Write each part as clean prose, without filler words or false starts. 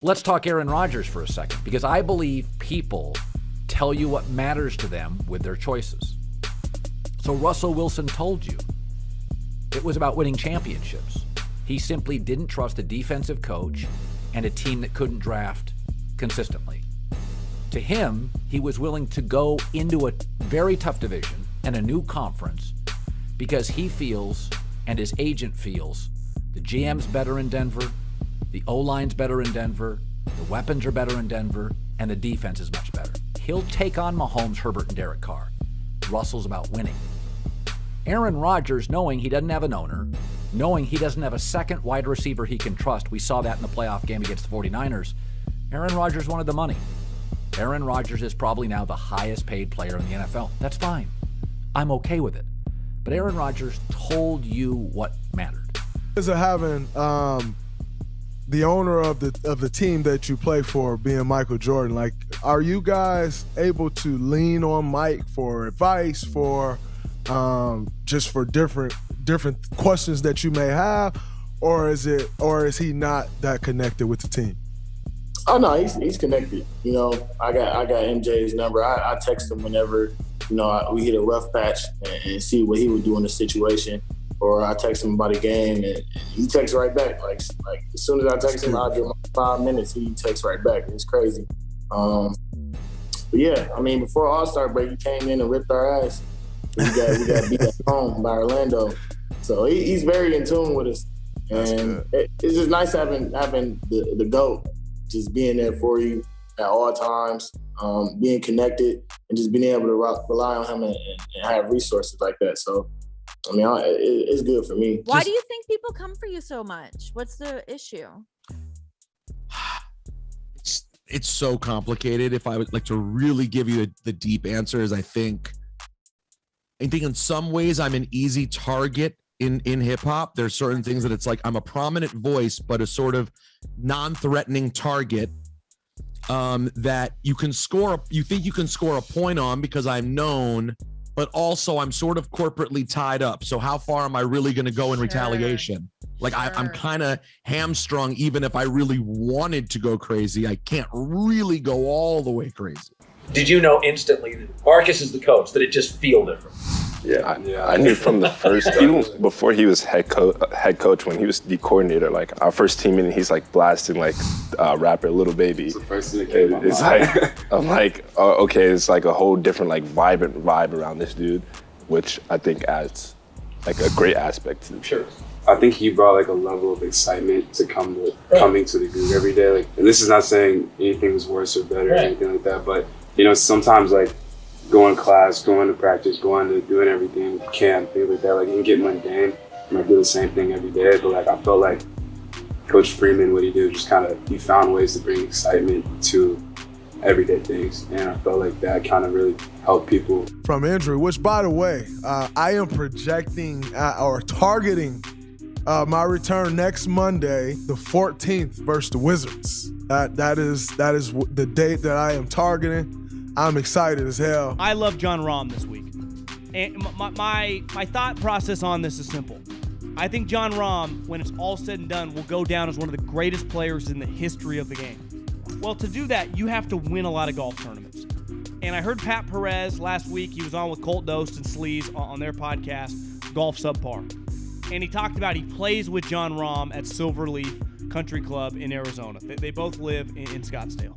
Let's talk Aaron Rodgers for a second, because I believe people tell you what matters to them with their choices. So Russell Wilson told you it was about winning championships. He simply didn't trust a defensive coach and a team that couldn't draft consistently. To him, he was willing to go into a very tough division and a new conference because he feels, and his agent feels, the GM's better in Denver, the O-line's better in Denver, the weapons are better in Denver, and the defense is much better. He'll take on Mahomes, Herbert, and Derek Carr. Russell's about winning. Aaron Rodgers, knowing he doesn't have an owner, knowing he doesn't have a second wide receiver he can trust, we saw that in the playoff game against the 49ers, Aaron Rodgers wanted the money. Aaron Rodgers is probably now the highest paid player in the NFL. That's fine. I'm okay with it. But Aaron Rodgers told you what mattered. Is it having the owner of the team that you play for being Michael Jordan? Like, are you guys able to lean on Mike for advice, for just for different questions that you may have, or is he not that connected with the team? Oh no, he's connected. You know, I got MJ's number. I text him whenever, you know, we hit a rough patch and see what he would do in the situation. Or I text him about a game and he texts right back. Like as soon as I text him, I'll give him 5 minutes. He texts right back. It's crazy. But yeah, I mean, before All-Star break, he came in and ripped our ass. We got beat at home by Orlando. So he's very in tune with us, and it's just nice having the GOAT just being there for you at all times, being connected, and just being able to rely on him and have resources like that. So, I mean, it's good for me. Why do you think people come for you so much? What's the issue? It's so complicated. If I would like to really give you the deep answers, I think in some ways I'm an easy target in hip hop. There's certain things that it's like I'm a prominent voice, but a sort of non-threatening target that you think you can score a point on because I'm known, but also I'm sort of corporately tied up. So how far am I really going to go in retaliation? Like I'm kind of hamstrung. Even if I really wanted to go crazy, I can't really go all the way crazy. Did you know instantly that Marcus is the coach, that it just feel different? Yeah, I knew from the first, even before he was head coach, when he was the coordinator, like our first team meeting, he's like blasting like rapper Little Baby. It's the first thing that came out. It's like, I'm like, oh, okay, it's like a whole different like vibrant vibe around this dude, which I think adds like a great aspect to it. Sure. I think he brought like a level of excitement to coming to the group every day. Like, and this is not saying anything was worse or better or anything like that, but you know, sometimes like going to class, going to practice, going to doing everything, camp, things like that, like you can get mundane and I do the same thing every day. But like I felt like Coach Freeman, what he did, just kind of, he found ways to bring excitement to everyday things. And I felt like that kind of really helped people. From injury, which by the way, I am projecting or targeting my return next Monday, the 14th versus the Wizards. That is the date that I am targeting. I'm excited as hell. I love John Rahm this week. And my thought process on this is simple. I think John Rahm, when it's all said and done, will go down as one of the greatest players in the history of the game. Well, to do that, you have to win a lot of golf tournaments. And I heard Pat Perez last week. He was on with Colt Dost and Sleaze on their podcast, Golf Subpar. And he talked about he plays with John Rahm at Silverleaf Country Club in Arizona. They both live in Scottsdale,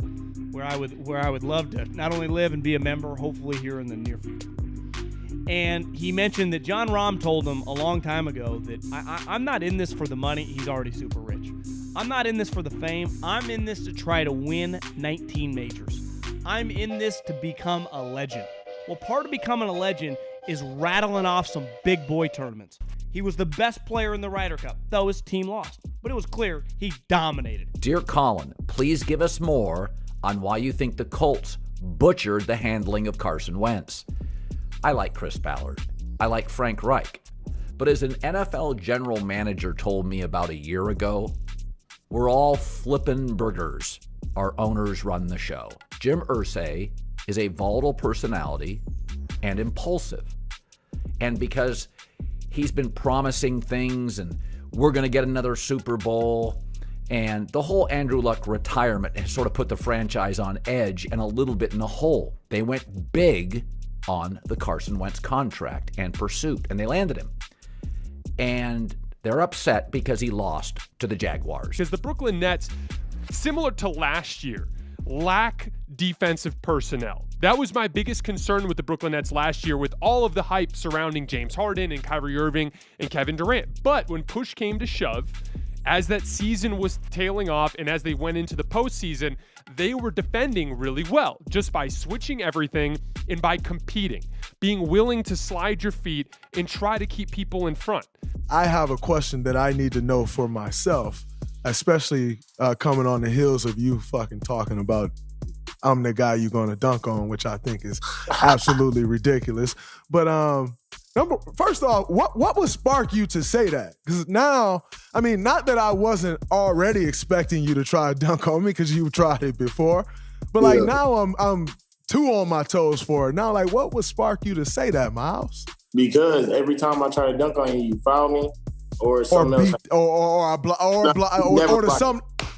where I would love to not only live and be a member, hopefully here in the near future. And he mentioned that John Rahm told him a long time ago that I'm not in this for the money. He's already super rich. I'm not in this for the fame. I'm in this to try to win 19 majors. I'm in this to become a legend. Well, part of becoming a legend is rattling off some big boy tournaments. He was the best player in the Ryder Cup, though his team lost. But it was clear he dominated. Dear Colin, please give us more on why you think the Colts butchered the handling of Carson Wentz. I like Chris Ballard. I like Frank Reich. But as an NFL general manager told me about a year ago, we're all flippin' burgers. Our owners run the show. Jim Irsay is a volatile personality and impulsive. And because he's been promising things and we're going to get another Super Bowl And the whole Andrew Luck retirement has sort of put the franchise on edge and a little bit in a hole. They went big on the Carson Wentz contract and pursuit, and they landed him. And they're upset because he lost to the Jaguars. Because the Brooklyn Nets, similar to last year, lack defensive personnel. That was my biggest concern with the Brooklyn Nets last year, with all of the hype surrounding James Harden and Kyrie Irving and Kevin Durant. But when push came to shove, as that season was tailing off and as they went into the postseason, they were defending really well just by switching everything and by competing, being willing to slide your feet and try to keep people in front. I have a question that I need to know for myself, especially coming on the heels of you fucking talking about I'm the guy you're going to dunk on, which I think is absolutely ridiculous. But first off, what would spark you to say that? Because now, I mean, not that I wasn't already expecting you to try to dunk on me because you've tried it before, but like now I'm too on my toes for it. Now, like, what would spark you to say that, Miles? Because every time I try to dunk on you, you foul me or something else.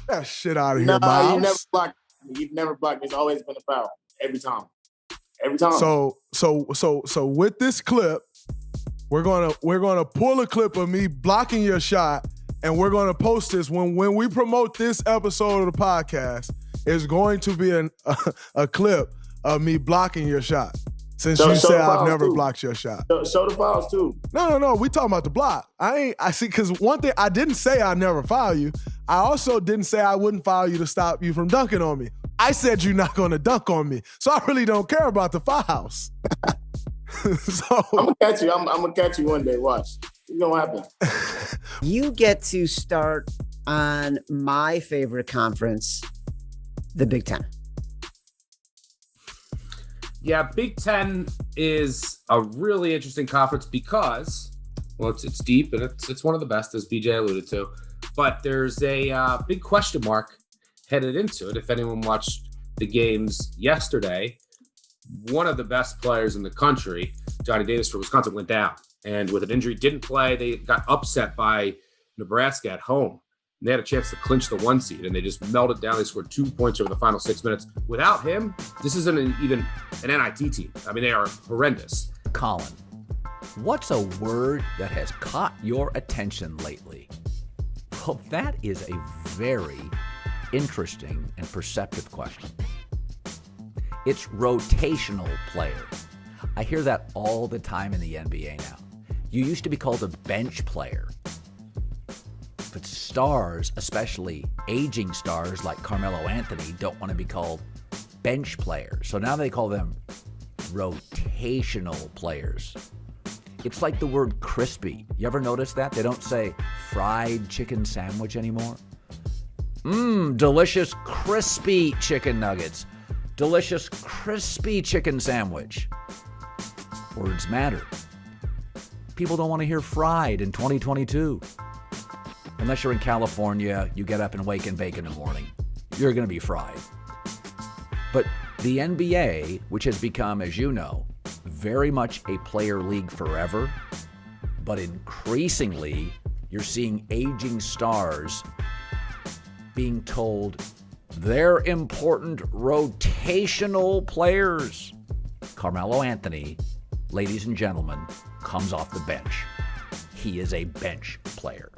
That shit out of here, Miles. You never blocked. You've never blocked. It's always been a foul every time. Every time. So with this clip, we're gonna pull a clip of me blocking your shot, and we're gonna post this when we promote this episode of the podcast. It's going to be a clip of me blocking your shot. Since you say I've never blocked your shot. Show the fouls too. No. We talking about the block. I see, because one thing, I didn't say I never foul you. I also didn't say I wouldn't foul you to stop you from dunking on me. I said you're not going to dunk on me. So I really don't care about the fouls. So I'm going to catch you. I'm going to catch you one day. Watch. It's going to happen. You get to start on my favorite conference, the Big Ten. Yeah, Big Ten is a really interesting conference because, well, it's deep and it's one of the best, as BJ alluded to. But there's a big question mark headed into it. If anyone watched the games yesterday, one of the best players in the country, Johnny Davis for Wisconsin, went down. And with an injury, didn't play. They got upset by Nebraska at home. And they had a chance to clinch the 1 seed, and they just melted down. They scored 2 points over the final 6 minutes. Without him, this isn't even an NIT team. I mean, they are horrendous. Colin, what's a word that has caught your attention lately? Well, that is a very interesting and perceptive question. It's rotational player. I hear that all the time in the NBA now. You used to be called a bench player. But stars, especially aging stars like Carmelo Anthony, don't want to be called bench players. So now they call them rotational players. It's like the word crispy. You ever notice that? They don't say fried chicken sandwich anymore. Delicious crispy chicken nuggets. Delicious crispy chicken sandwich. Words matter. People don't want to hear fried in 2022. Unless you're in California, you get up and wake and bake in the morning. You're going to be fried. But the NBA, which has become, as you know, very much a player league forever, but increasingly you're seeing aging stars being told they're important rotational players. Carmelo Anthony, ladies and gentlemen, comes off the bench. He is a bench player.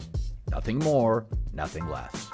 Nothing more, nothing less.